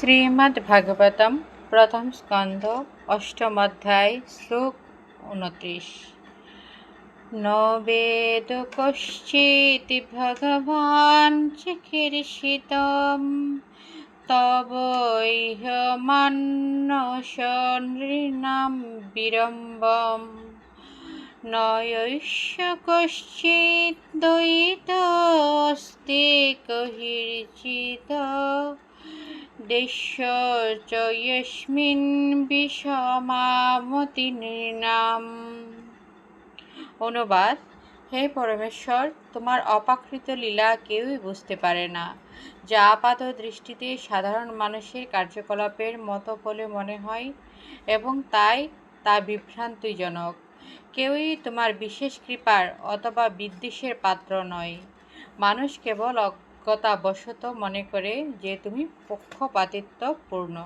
শ্রীমদ্ভাগবতম প্রথম স্কন্ধ অষ্টম অধ্যায় শ্লোক 29। ন বেদ কশ্চিৎ ভগবান চিকীর্ষিতম তবৈহ মানস নৃণাম বিড়ম্বম ন য়স্য কশ্চিৎ দ্বৈতস্তি কহির্চিৎ দেশ্য চ যস্মিন বিষমামতি নৃণাম। অনুবাদ: হে পরমেশ্বর, তোমার অপ্রাকৃত লীলা কেউই বুঝতে পারে না, যা আপাত দৃষ্টিতে সাধারণ মানুষের কার্যকলাপের মতো বলে মনে হয়, এবং তাই তা বিভ্রান্তিজনক। কেউই তোমার বিশেষ কৃপার অথবা বিদ্বেষের পাত্র নয়। মানুষ কেবল অজ্ঞতাবশত মনে করে যে তুমি পক্ষপাতিত্বপূর্ণ।